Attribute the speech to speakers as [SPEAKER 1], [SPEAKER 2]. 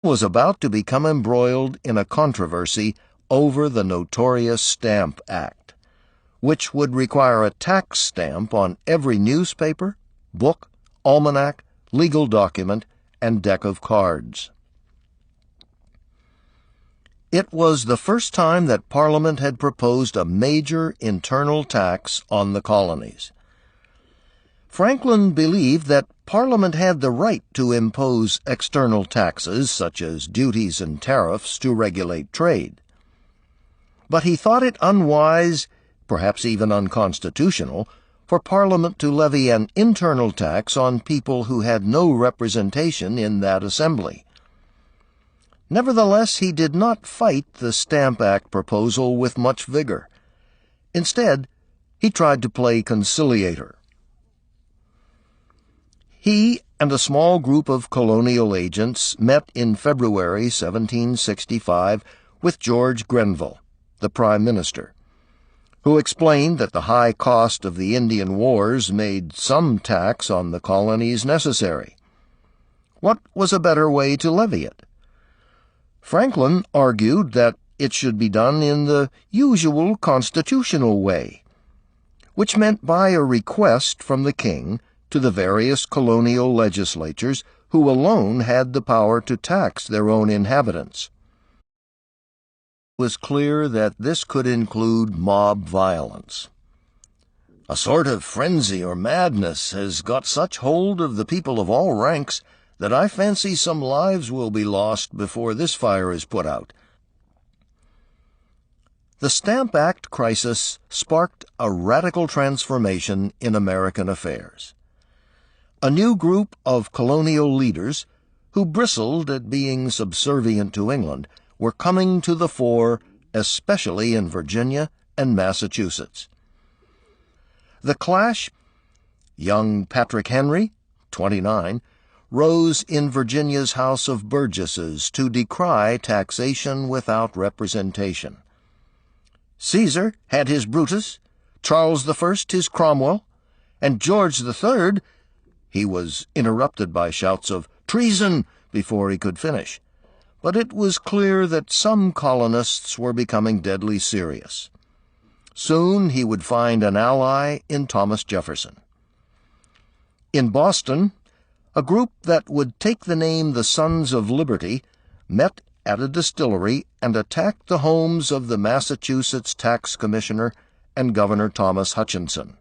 [SPEAKER 1] was about to become embroiled in a controversy over the notorious Stamp Act, which would require a tax stamp on every newspaper, book, almanac, legal document, and deck of cards. It was the first time that Parliament had proposed a major internal tax on the colonies. Franklin believed that Parliament had the right to impose external taxes, such as duties and tariffs, to regulate trade. But he thought it unwise, perhaps even unconstitutional, for Parliament to levy an internal tax on people who had no representation in that assembly. Nevertheless, he did not fight the Stamp Act proposal with much vigor. Instead, he tried to play conciliator. He and a small group of colonial agents met in February 1765 with George Grenville, the Prime Minister, who explained that the high cost of the Indian Wars made some tax on the colonies necessary. What was a better way to levy it? Franklin argued that it should be done in the usual constitutional way, which meant by a request from the king to the various colonial legislatures who alone had the power to tax their own inhabitants. It was clear that this could include mob violence. A sort of frenzy or madness has got such hold of the people of all ranks that I fancy some lives will be lost before this fire is put out. The Stamp Act crisis sparked a radical transformation in American affairs. A new group of colonial leaders, who bristled at being subservient to England, were coming to the fore, especially in Virginia and Massachusetts. The clash, young Patrick Henry, 29, rose in Virginia's House of Burgesses to decry taxation without representation. Caesar had his Brutus, Charles I his Cromwell, and George III. He was interrupted by shouts of treason before he could finish. But it was clear that some colonists were becoming deadly serious. Soon he would find an ally in Thomas Jefferson. In Boston, a group that would take the name the Sons of Liberty met at a distillery and attacked the homes of the Massachusetts Tax Commissioner and Governor Thomas Hutchinson.